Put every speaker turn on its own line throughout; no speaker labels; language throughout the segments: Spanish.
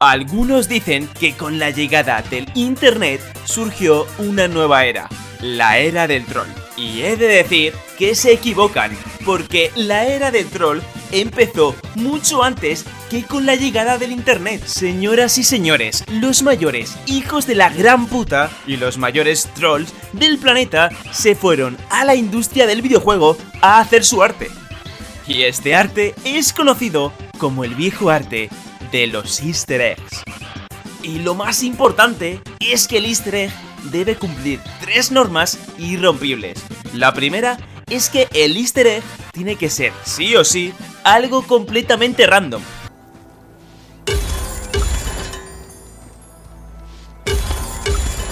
Algunos dicen que con la llegada del internet surgió una nueva era, la era del troll. Y he de decir que se equivocan, porque la era del troll empezó mucho antes que con la llegada del internet. Señoras y señores, los mayores hijos de la gran puta y los mayores trolls del planeta se fueron a la industria del videojuego a hacer su arte. Y este arte es conocido como el viejo arte de los easter eggs. Y lo más importante es que el easter egg debe cumplir 3 normas irrompibles. La primera es que el easter egg tiene que ser, sí o sí, algo completamente random.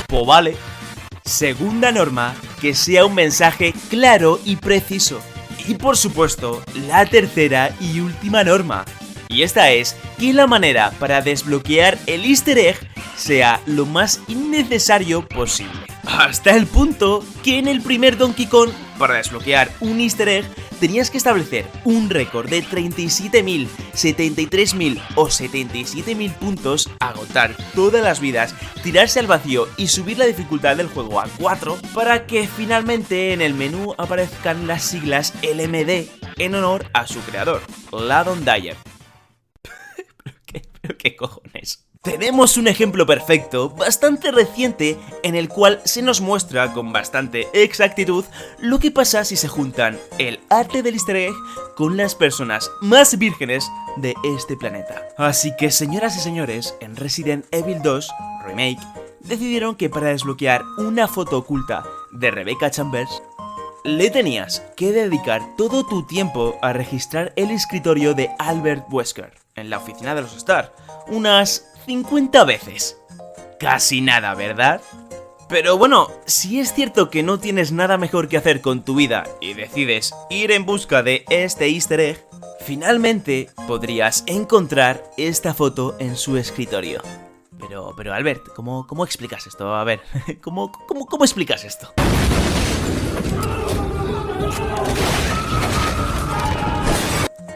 Pues vale. Segunda norma, que sea un mensaje claro y preciso. Y por supuesto, la tercera y última norma. Y esta es que la manera para desbloquear el easter egg sea lo más innecesario posible. Hasta el punto que en el primer Donkey Kong, para desbloquear un easter egg, tenías que establecer un récord de 37.000, 73.000 o 77.000 puntos, agotar todas las vidas, tirarse al vacío y subir la dificultad del juego a 4 para que finalmente en el menú aparezcan las siglas LMD en honor a su creador, Ladon Dyer. ¿Pero qué cojones? Tenemos un ejemplo perfecto, bastante reciente, en el cual se nos muestra con bastante exactitud lo que pasa si se juntan el arte del easter egg con las personas más vírgenes de este planeta. Así que, señoras y señores, en Resident Evil 2 Remake decidieron que para desbloquear una foto oculta de Rebecca Chambers, le tenías que dedicar todo tu tiempo a registrar el escritorio de Albert Wesker en la oficina de los Star, unas 50 veces. Casi nada, ¿verdad? Pero bueno, si es cierto que no tienes nada mejor que hacer con tu vida y decides ir en busca de este easter egg, finalmente podrías encontrar esta foto en su escritorio. Pero Albert, ¿cómo explicas esto? A ver, ¿cómo explicas esto?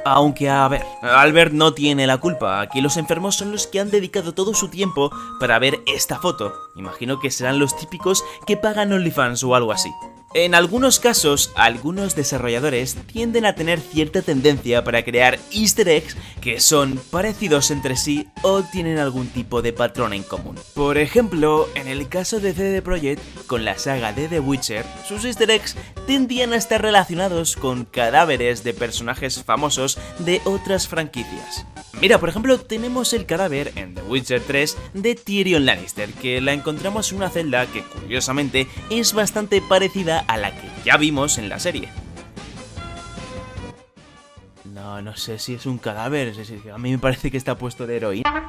Aunque, a ver, Albert no tiene la culpa. Aquí los enfermos son los que han dedicado todo su tiempo para ver esta foto. Imagino que serán los típicos que pagan OnlyFans o algo así. En algunos casos, algunos desarrolladores tienden a tener cierta tendencia para crear easter eggs que son parecidos entre sí o tienen algún tipo de patrón en común. Por ejemplo, en el caso de CD Projekt, con la saga de The Witcher, sus easter eggs tendían a estar relacionados con cadáveres de personajes famosos de otras franquicias. Mira, por ejemplo, tenemos el cadáver en The Witcher 3 de Tyrion Lannister, que la encontramos en una celda que, curiosamente, es bastante parecida a la que ya vimos en la serie. No sé si es un cadáver, a mí me parece que está puesto de heroína.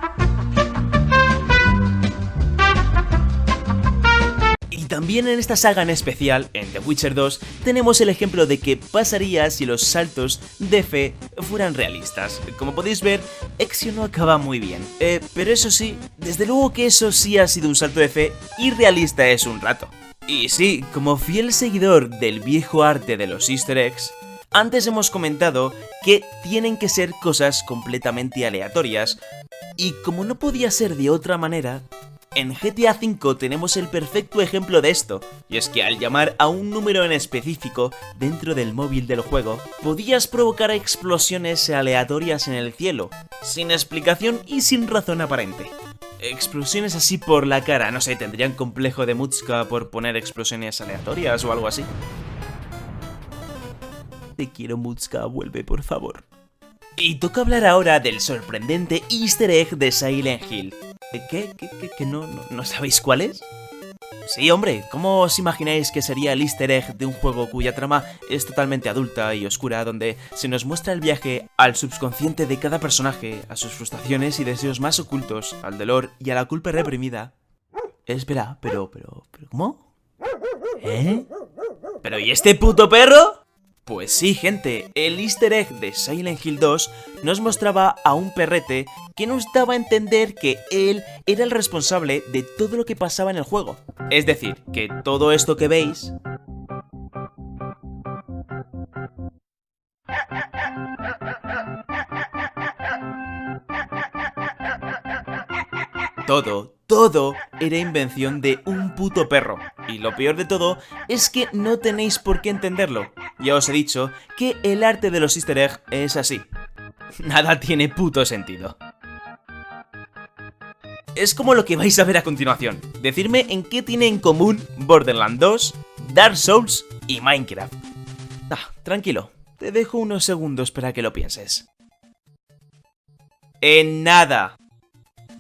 También en esta saga en especial, en The Witcher 2, tenemos el ejemplo de qué pasaría si los saltos de fe fueran realistas. Como podéis ver, Ezio no acaba muy bien. Pero eso sí, desde luego que eso sí ha sido un salto de fe y realista es un rato. Y sí, como fiel seguidor del viejo arte de los easter eggs, antes hemos comentado que tienen que ser cosas completamente aleatorias, y como no podía ser de otra manera, en GTA V tenemos el perfecto ejemplo de esto, y es que al llamar a un número en específico dentro del móvil del juego, podías provocar explosiones aleatorias en el cielo, sin explicación y sin razón aparente. Explosiones así por la cara, no sé, ¿tendrían complejo de Mutzka por poner explosiones aleatorias o algo así? Te quiero, Mutzka, vuelve por favor. Y toca hablar ahora del sorprendente easter egg de Silent Hill. ¿Qué no sabéis cuál es? Sí, hombre, ¿cómo os imagináis que sería el easter egg de un juego cuya trama es totalmente adulta y oscura, donde se nos muestra el viaje al subconsciente de cada personaje, a sus frustraciones y deseos más ocultos, al dolor y a la culpa reprimida? Espera, pero ¿cómo? ¿Eh? ¿Pero y este puto perro? Pues sí, gente, el easter egg de Silent Hill 2 nos mostraba a un perrete que nos daba a entender que él era el responsable de todo lo que pasaba en el juego. Es decir, que todo esto que veis Todo era invención de un puto perro. Y lo peor de todo es que no tenéis por qué entenderlo. Ya os he dicho que el arte de los easter eggs es así. Nada tiene puto sentido. Es como lo que vais a ver a continuación. Decidme en qué tiene en común Borderlands 2, Dark Souls y Minecraft. Tranquilo, te dejo unos segundos para que lo pienses. En nada.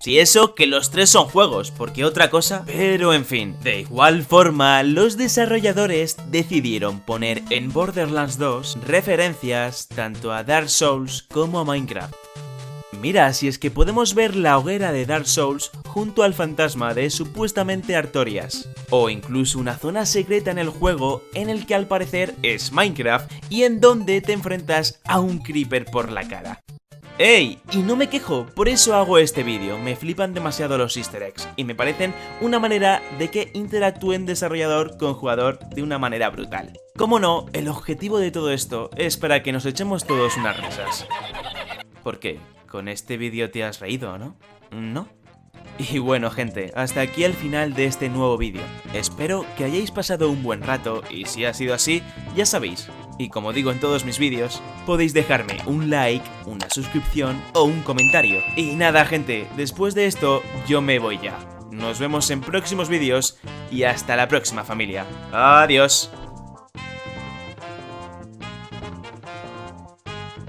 Si eso, que los tres son juegos, porque otra cosa... Pero en fin, de igual forma, los desarrolladores decidieron poner en Borderlands 2 referencias tanto a Dark Souls como a Minecraft. Mira, si es que podemos ver la hoguera de Dark Souls junto al fantasma de supuestamente Artorias. O incluso una zona secreta en el juego en el que al parecer es Minecraft y en donde te enfrentas a un creeper por la cara. ¡Ey! Y no me quejo, por eso hago este vídeo, me flipan demasiado los easter eggs y me parecen una manera de que interactúen desarrollador con jugador de una manera brutal. Como no, el objetivo de todo esto es para que nos echemos todos unas risas. ¿Por qué? Con este vídeo te has reído, ¿no? ¿No? Y bueno gente, hasta aquí el final de este nuevo vídeo. Espero que hayáis pasado un buen rato y si ha sido así, ya sabéis. Y como digo en todos mis vídeos, podéis dejarme un like, una suscripción o un comentario. Y nada gente, después de esto yo me voy ya. Nos vemos en próximos vídeos y hasta la próxima familia. Adiós.